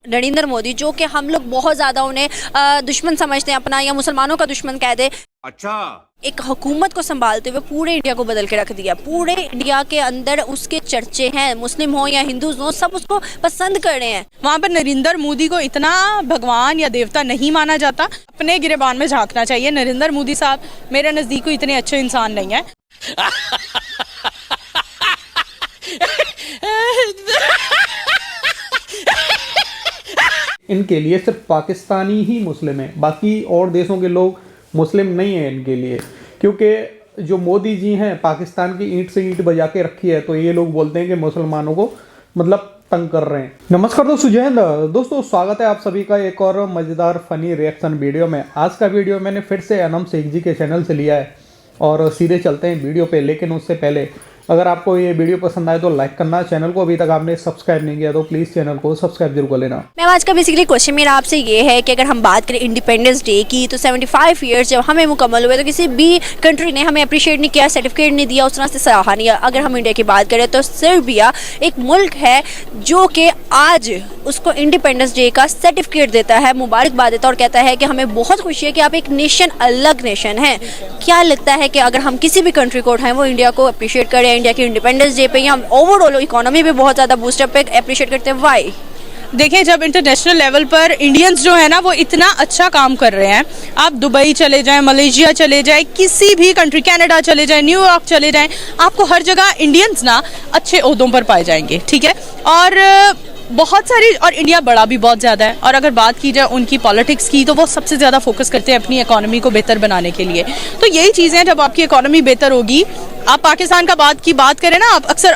नरेंद्र मोदी, जो कि हम लोग बहुत ज़्यादा उन्हें दुश्मन समझते हैं अपना, या मुसलमानों का दुश्मन कह दे, अच्छा, एक हुकूमत को संभालते हुए पूरे इंडिया को बदल के रख दिया। पूरे इंडिया के अंदर उसके चर्चे हैं, मुस्लिम हो या हिंदू हो, सब उसको पसंद कर रहे हैं। वहाँ पर नरेंद्र मोदी को इतना भगवान या देवता नहीं माना जाता। अपने गिरेबान में झांकना चाहिए। नरेंद्र मोदी साहब मेरे नज़दीक कोई इतने अच्छे इंसान नहीं है। इनके लिए सिर्फ पाकिस्तानी ही मुस्लिम है, बाकी और देशों के लोग मुस्लिम नहीं है इनके लिए। क्योंकि जो मोदी जी हैं पाकिस्तान की ईंट से ईंट बजा के रखी है, तो ये लोग बोलते हैं कि मुसलमानों को मतलब तंग कर रहे हैं। नमस्कार दोस्तों, जय हिंद दोस्तों, स्वागत है आप सभी का एक और मज़ेदार फनी रिएक्शन वीडियो में। आज का वीडियो मैंने फिर से अनम शेख जी के चैनल से लिया है और सीधे चलते हैं वीडियो पे। लेकिन उससे पहले अगर आपको ये वीडियो पसंद आए तो लाइक करना, चैनल को अभी तक आपने सब्सक्राइब नहीं किया तो प्लीज़ चैनल को सब्सक्राइब जरूर कर लेना। मैम, आज का बेसिकली क्वेश्चन मेरा आपसे ये है कि अगर हम बात करें इंडिपेंडेंस डे की, तो 75 ईयर्स जब हमें मुकम्मल हुए तो किसी भी कंट्री ने हमें अप्रिशिएट नहीं किया, सर्टिफिकेट नहीं दिया, उस तरह से सराहा नहीं। अगर हम इंडिया की बात करें तो सर्बिया एक मुल्क है जो कि आज उसको इंडिपेंडेंस डे का सर्टिफिकेट देता है, मुबारकबाद देता है और कहता है कि हमें बहुत खुशी है कि आप एक नेशन, अलग नेशन है। क्या लगता है कि अगर हम किसी भी कंट्री को उठाएं वो इंडिया को अप्रिशिएट करें, इंडिया की इंडिपेंडेंस डे पे या ओवरऑल इकोनॉमी पे बहुत ज़्यादा बूस्टअप पे अप्रिशिएट करते हैं? वाई? देखिए, जब इंटरनेशनल लेवल पर इंडियंस जो है ना वो इतना अच्छा काम कर रहे हैं, आप दुबई चले जाएं, मलेशिया चले जाएं, किसी भी कंट्री, कनाडा चले जाएं, न्यूयॉर्क चले जाएं, आपको हर जगह इंडियंस ना अच्छे ओहदों पर पाए जाएंगे। ठीक है, और बहुत सारी, और इंडिया बड़ा भी बहुत ज़्यादा है। और अगर बात की जाए उनकी पॉलिटिक्स की, तो वो सबसे ज़्यादा फोकस करते हैं अपनी इकोनॉमी को बेहतर बनाने के लिए। तो यही चीज़ें, जब आपकी इकोनॉमी बेहतर होगी, आप पाकिस्तान का बात करें ना, आप अक्सर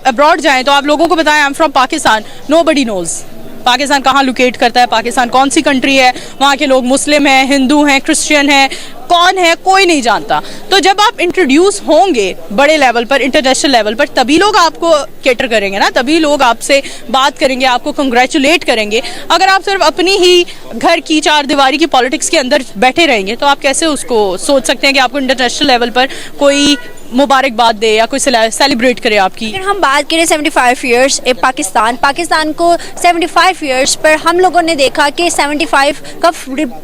अब्रॉड जाएं तो आप लोगों को बताएं I am from Pakistan, nobody nose Pakistan कहाँ लोकेट करता है, पाकिस्तान कौन सी कंट्री है, वहाँ के लोग मुस्लिम हैं, हिंदू हैं, क्रिश्चियन हैं, कौन है, कोई नहीं जानता। तो जब आप इंट्रोड्यूस होंगे बड़े लेवल पर, इंटरनेशनल लेवल पर, तभी लोग आपको केटर करेंगे ना, तभी लोग आपसे बात करेंगे, आपको कंग्रेचुलेट करेंगे। अगर आप सिर्फ अपनी ही घर की चार दीवारी की पॉलिटिक्स के अंदर बैठे रहेंगे तो आप कैसे उसको सोच सकते हैं कि आपको इंटरनेशनल लेवल पर कोई मुबारकबाद दे या कोई सेलिब्रेट करे आपकी। अगर हम बात करें 75 ईयर्स पाकिस्तान को 75 ईयर्स पर हम लोगों ने देखा कि 75 का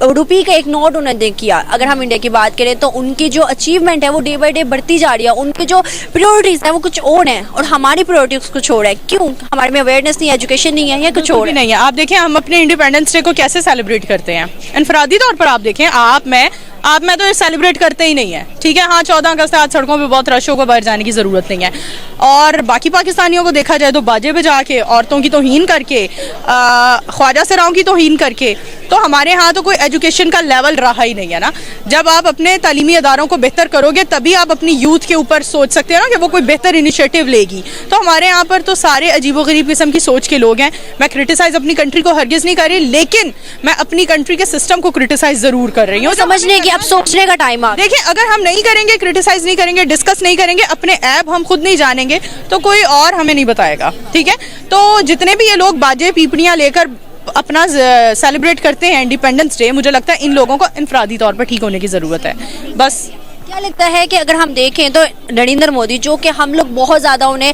रुपये का एक नोट उन्होंने किया। अगर हम इंडिया की बात करें तो उनकी जो अचीवमेंट है वो डे बाई डे बढ़ती जा रही है, उनकी जो प्रायोरिटीज़ है वो कुछ और है और हमारी प्रायोरिटीज कुछ और है। क्यों? हमारे में अवेयरनेस नहीं है, एजुकेशन नहीं है, या कुछ और नहीं है। आप देखें हम अपने इंडिपेंडेंस डे को कैसे सेलिब्रेट करते हैं इनफरादी तौर पर। आप देखें, आप मैं तो ये सेलिब्रेट करते ही नहीं है। ठीक है, हाँ 14 अगस्त आज सड़कों पे बहुत रश होगा, बाहर जाने की ज़रूरत नहीं है। और बाकी पाकिस्तानियों को देखा जाए तो बाजे बजा के, औरतों की तौहीन करके, ख्वाजा सराओं की तौहीन करके, तो हमारे यहाँ तो कोई एजुकेशन का लेवल रहा ही नहीं है ना। जब आप अपने तालीमी अदारों को बेहतर करोगे तभी आप अपनी यूथ के ऊपर सोच सकते हैं ना कि वो कोई बेहतर इनिशिएटिव लेगी। तो हमारे यहाँ पर तो सारे अजीबोगरीब किस्म की सोच के लोग हैं। मैं क्रिटिसाइज अपनी कंट्री को हरगिज़ नहीं कर रही, लेकिन मैं अपनी कंट्री के सिस्टम को क्रिटिसाइज ज़रूर कर रही हूँ। समझने की, अब सोचने का टाइम आ। देखिए, अगर हम नहीं करेंगे, क्रिटिसाइज नहीं करेंगे, डिस्कस नहीं करेंगे, अपने ऐप हम खुद नहीं जानेंगे तो कोई और हमें नहीं बताएगा। ठीक है, तो जितने भी ये लोग बाजे पीपड़ियाँ लेकर अपना सेलिब्रेट करते हैं इंडिपेंडेंस डे, मुझे लगता है इन लोगों को इनफरादी तौर पर ठीक होने की ज़रूरत है। बस क्या लगता है कि अगर हम देखें तो नरेंद्र मोदी, जो कि हम लोग बहुत ज़्यादा उन्हें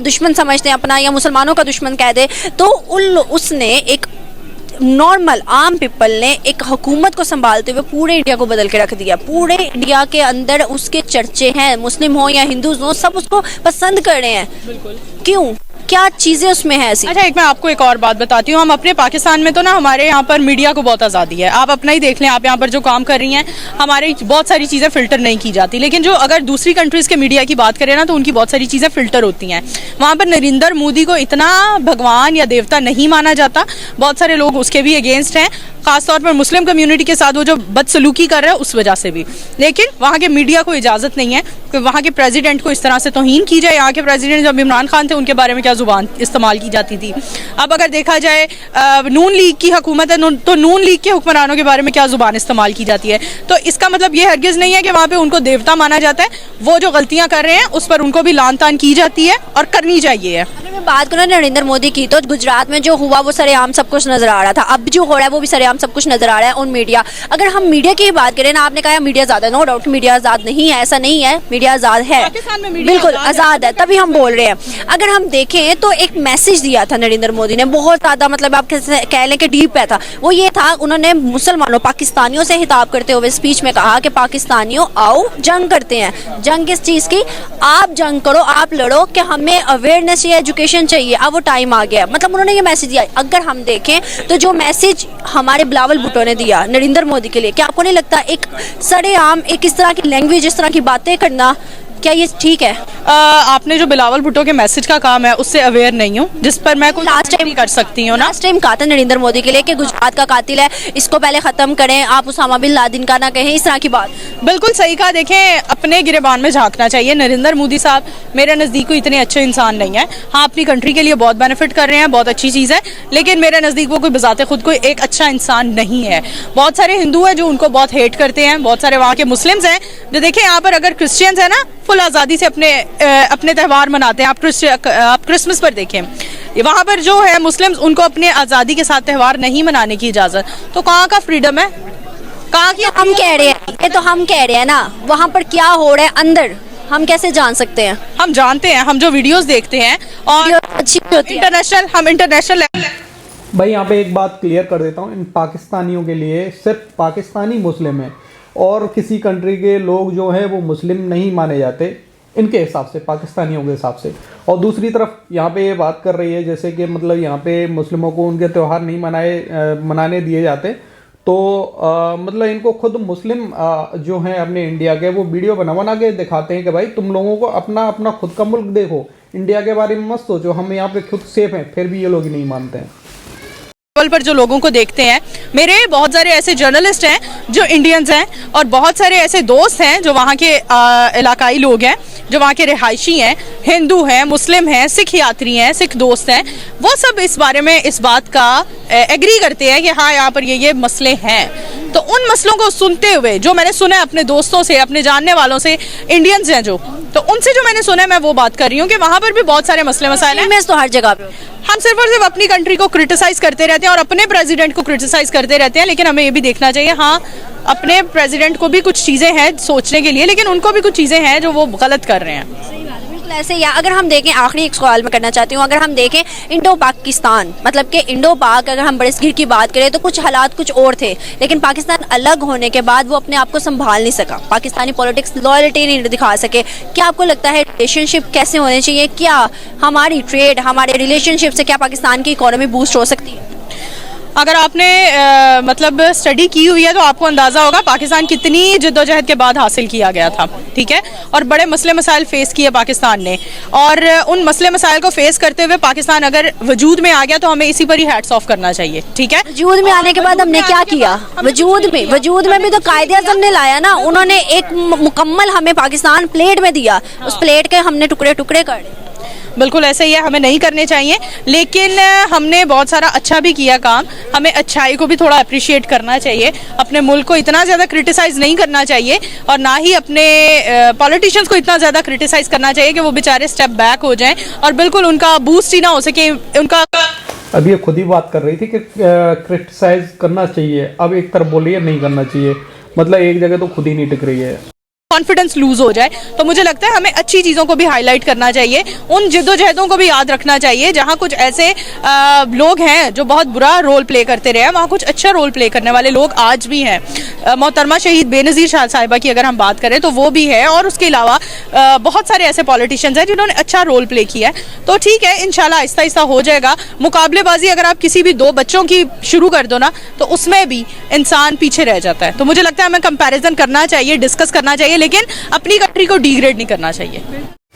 दुश्मन समझते हैं अपना, या मुसलमानों का दुश्मन कह दे, तो उसने एक नॉर्मल आम पीपल ने एक हुकूमत को संभालते हुए पूरे इंडिया को बदल के रख दिया। पूरे इंडिया के अंदर उसके चर्चे हैं, मुस्लिम हो या हिंदू हो, सब उसको पसंद कर रहे हैं। बिल्कुल। क्यों? क्या चीज़ें उसमें हैं ऐसी? अच्छा, एक मैं आपको एक और बात बताती हूँ। हम अपने पाकिस्तान में तो ना, हमारे यहाँ पर मीडिया को बहुत आज़ादी है। आप अपना ही देख लें, आप यहाँ पर जो काम कर रही हैं, हमारी बहुत सारी चीज़ें फ़िल्टर नहीं की जाती। लेकिन जो अगर दूसरी कंट्रीज़ के मीडिया की बात करें ना, तो उनकी बहुत सारी चीज़ें फ़िल्टर होती हैं। वहाँ पर नरेंद्र मोदी को इतना भगवान या देवता नहीं माना जाता। बहुत सारे लोग उसके भी अगेंस्ट हैं, ख़ासतौर पर मुस्लिम कम्युनिटी के साथ वो जो बदसलूकी कर रहा है उस वजह से भी। लेकिन वहाँ के मीडिया को इजाज़त नहीं है कि वहाँ के प्रेसिडेंट को इस तरह से तौहीन की जाए। यहाँ के प्रेसिडेंट जब इमरान खान थे, उनके बारे में क्या ज़ुबान इस्तेमाल की जाती थी। अब अगर देखा जाए नून लीग की हुकूमत है तो नून लीग के हुक्मरानों के बारे में क्या ज़ुबान इस्तेमाल की जाती है। तो इसका मतलब ये हरगिज़ नहीं है कि वहाँ पे उनको देवता माना जाता है। वो जो गलतियाँ कर रहे हैं उस पर उनको भी लान तान की जाती है और करनी चाहिए। अगर मैं बात करूँ नरेंद्र मोदी की, तो गुजरात में जो हुआ वो सरेआम सब कुछ नजर आ रहा था। अब जो हो रहा है वो भी सरेआम इंस्टाग्राम सब कुछ नजर आ रहा है ऑन मीडिया। अगर हम मीडिया की बात करें ना, आपने कहा मीडिया आजाद है, नो डाउट मीडिया आजाद नहीं है, ऐसा नहीं है, मीडिया आजाद है, पाकिस्तान में मीडिया बिल्कुल आजाद आजाद है, तभी हम बोल रहे हैं। अगर हम देखें तो एक मैसेज दिया था नरेंद्र मोदी ने, बहुत ज्यादा मतलब आप कह लें कि डीप पे था। वो ये था, उन्होंने मुसलमानों पाकिस्तानियों से खिताब करते हुए स्पीच में कहा कि पाकिस्तानियों आओ जंग करते हैं। जंग किस चीज की? आप जंग करो, आप लड़ो, कि हमें अवेयरनेस या एजुकेशन चाहिए, अब वो टाइम आ गया। मतलब उन्होंने ये मैसेज दिया। अगर हम देखें तो जो मैसेज हमारे बिलावल भुट्टो ने दिया नरेंद्र मोदी के लिए, क्या आपको नहीं लगता एक सरेआम एक इस तरह की लैंग्वेज, इस तरह की बातें करना, क्या ये ठीक है? आपने जो बिलावल भुट्टो के मैसेज का काम है उससे अवेयर नहीं हूँ, जिस पर मैं कुछ लास्ट टाइम कर सकती हूँ ना। लास्ट टाइम कहा था नरेंद्र मोदी के लिए कि गुजरात का कातिल है, इसको पहले खत्म करें, आप उसामा बिन लादेन का ना कहें, इस तरह की बात। बिल्कुल सही कहा। देखें, अपने गिरेबान में झांकना चाहिए। नरेंद्र मोदी साहब मेरे नज़दीक कोई इतने अच्छे इंसान नहीं है। हाँ, अपनी कंट्री के लिए बहुत बेनिफिट कर रहे हैं, बहुत अच्छी चीज़ है, लेकिन मेरे नज़दीक वो कोई बजाते खुद कोई एक अच्छा इंसान नहीं है। बहुत सारे हिंदू हैं जो उनको बहुत हेट करते हैं, बहुत सारे वहाँ के मुस्लिम्स हैं जो, देखें यहाँ पर अगर क्रिश्चियंस है ना, फुल आज़ादी से अपने त्यौहार मनाते हैं। आप क्रिसमस पर देखें, वहाँ पर जो है मुस्लिम्स, उनको अपने आज़ादी के साथ त्यौहार नहीं मनाने की इजाज़त। तो कहाँ का फ्रीडम है? कहाँ की? हम कह रहे हैं, ये तो हम कह रहे हैं ना, वहाँ पर क्या हो रहा है अंदर हम कैसे जान सकते हैं? हम जानते हैं, हम जो वीडियोस देखते हैं और अच्छी होती है। इंटरनेशनल भाई यहाँ पे एक बात क्लियर कर देता हूँ, इन पाकिस्तानियों के लिए सिर्फ पाकिस्तानी मुस्लिम है और किसी कंट्री के लोग जो है वो मुस्लिम नहीं माने जाते इनके हिसाब से, पाकिस्तानियों के हिसाब से। और दूसरी तरफ यहाँ पे ये बात कर रही है जैसे कि मतलब यहाँ पे मुस्लिमों को उनके त्यौहार नहीं मनाने दिए जाते, तो मतलब इनको खुद मुस्लिम जो हैं अपने इंडिया के, वो वीडियो बना के दिखाते हैं कि भाई तुम लोगों को अपना अपना खुद का मुल्क देखो, इंडिया के बारे में मत सोचो, हम यहाँ पे खुद सेफ हैं, फिर भी ये लोग नहीं मानते हैं। पर जो लोगों को देखते हैं, मेरे बहुत सारे ऐसे जर्नलिस्ट हैं जो इंडियंस हैं और बहुत सारे ऐसे दोस्त हैं जो वहाँ के इलाकाई लोग हैं, जो वहाँ के रिहायशी हैं, हिंदू हैं, मुस्लिम हैं, सिख यात्री हैं, सिख दोस्त हैं, वो सब इस बारे में इस बात का एग्री करते हैं कि हाँ यहाँ पर ये मसले हैं। तो उन मसलों को सुनते हुए जो मैंने सुना है अपने दोस्तों से, अपने जानने वालों से, इंडियंस हैं जो, तो उनसे जो मैंने सुना है मैं वो बात कर रही हूँ कि वहाँ पर भी बहुत सारे मसले मसाइल हैं। तो हर जगह पे हम सिर्फ और सिर्फ अपनी कंट्री को क्रिटिसाइज करते रहते हैं और अपने प्रेसिडेंट को क्रिटिसाइज करते रहते हैं, लेकिन हमें ये भी देखना चाहिए, हाँ अपने प्रेसिडेंट को भी कुछ चीज़ें हैं सोचने के लिए, लेकिन उनको भी कुछ चीज़ें हैं जो वो गलत कर रहे हैं। ऐसे या अगर हम देखें, आखिरी एक सवाल मैं करना चाहती हूँ, अगर हम देखें इंडो पाकिस्तान, मतलब कि इंडो पाक, अगर हम बरसगीर की बात करें तो कुछ हालात कुछ और थे, लेकिन पाकिस्तान अलग होने के बाद वो अपने आप को संभाल नहीं सका, पाकिस्तानी पॉलिटिक्स लॉयल्टी नहीं दिखा सके। क्या आपको लगता है रिलेशनशिप कैसे होने चाहिए? क्या हमारी ट्रेड, हमारे रिलेशनशिप से क्या पाकिस्तान की इकोनॉमी बूस्ट हो सकती है? अगर आपने मतलब स्टडी की हुई है तो आपको अंदाज़ा होगा पाकिस्तान कितनी जद्दोजहद के बाद हासिल किया गया था, ठीक है, और बड़े मसले मसाइल फेस किए पाकिस्तान ने, और उन मसले मसाइल को फेस करते हुए पाकिस्तान अगर वजूद में आ गया तो हमें इसी पर ही हैट्स ऑफ करना चाहिए, ठीक है। वजूद में आने के बाद हमने क्या किया? वजूद में भी तो कायदे आज़म ने लाया ना, उन्होंने एक मुकम्मल हमें पाकिस्तान प्लेट में दिया, उस प्लेट के हमने टुकड़े टुकड़े कर दिए। बिल्कुल ऐसे ही है, हमें नहीं करने चाहिए, लेकिन हमने बहुत सारा अच्छा भी किया काम, हमें अच्छाई को भी थोड़ा अप्रिशिएट करना चाहिए, अपने मुल्क को इतना ज़्यादा क्रिटिसाइज़ नहीं करना चाहिए और ना ही अपने पॉलिटिशियंस को इतना ज़्यादा क्रिटिसाइज़ करना चाहिए कि वो बेचारे स्टेप बैक हो जाएं और बिल्कुल उनका बूस्ट ही ना हो सके उनका। अब ये खुद ही बात कर रही थी कि क्रिटिसाइज करना चाहिए, अब एक तरफ बोलिए नहीं करना चाहिए, मतलब एक जगह तो खुद ही नहीं टिक रही है। कॉन्फिडेंस लूज हो जाए, तो मुझे लगता है हमें अच्छी चीज़ों को भी हाईलाइट करना चाहिए, उन जिद्दोजहदों को भी याद रखना चाहिए जहाँ कुछ ऐसे लोग हैं जो बहुत बुरा रोल प्ले करते रहे हैं, वहाँ कुछ अच्छा रोल प्ले करने वाले लोग आज भी हैं। मोहतरमा शहीद बेनज़ीर शाह साहिबा की अगर हम बात करें तो वो भी है, और उसके अलावा बहुत सारे ऐसे पॉलिटिशियंस हैं जिन्होंने अच्छा रोल प्ले किया है। तो ठीक है, इंशाल्लाह आहिस्ता आहिस्ता हो जाएगा। मुकाबलेबाजी अगर आप किसी भी दो बच्चों की शुरू कर दो ना, तो उसमें भी इंसान पीछे रह जाता है। तो मुझे लगता है हमें कंपैरिजन करना चाहिए, डिस्कस करना चाहिए, लेकिन अपनी कंट्री को डिग्रेड नहीं करना चाहिए।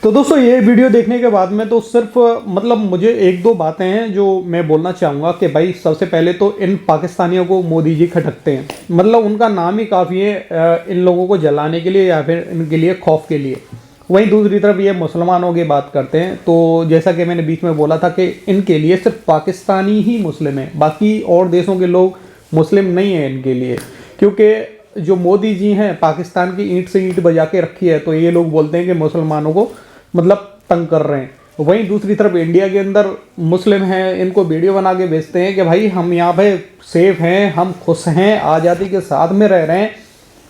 तो दोस्तों ये वीडियो देखने के बाद में तो सिर्फ मतलब मुझे एक दो बातें हैं जो मैं बोलना चाहूँगा कि भाई सबसे पहले तो इन पाकिस्तानियों को मोदी जी खटकते हैं, मतलब उनका नाम ही काफ़ी है इन लोगों को जलाने के लिए या फिर इनके लिए खौफ के लिए। वहीं दूसरी तरफ ये मुसलमानों की बात करते हैं, तो जैसा कि मैंने बीच में बोला था कि इनके लिए सिर्फ पाकिस्तानी ही मुस्लिम है, बाकी और देशों के लोग मुस्लिम नहीं हैं इनके लिए, क्योंकि जो मोदी जी हैं पाकिस्तान की ईंट से ईंट बजा के रखी है, तो ये लोग बोलते हैं कि मुसलमानों को मतलब तंग कर रहे हैं। वहीं दूसरी तरफ इंडिया के अंदर मुस्लिम हैं, इनको वीडियो बना के भेजते हैं कि भाई हम यहाँ पे सेफ हैं, हम खुश हैं, आज़ादी के साथ में रह रहे हैं।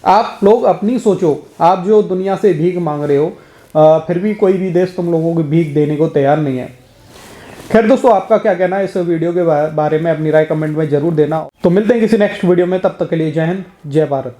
आप लोग अपनी सोचो, आप जो दुनिया से भीख मांग रहे हो, फिर भी कोई भी देश तुम लोगों को भीख देने को तैयार नहीं है। खैर दोस्तों, आपका क्या कहना है इस वीडियो के बारे में, अपनी राय कमेंट में जरूर देना। तो मिलते हैं किसी नेक्स्ट वीडियो में, तब तक के लिए जय हिंद, जय भारत।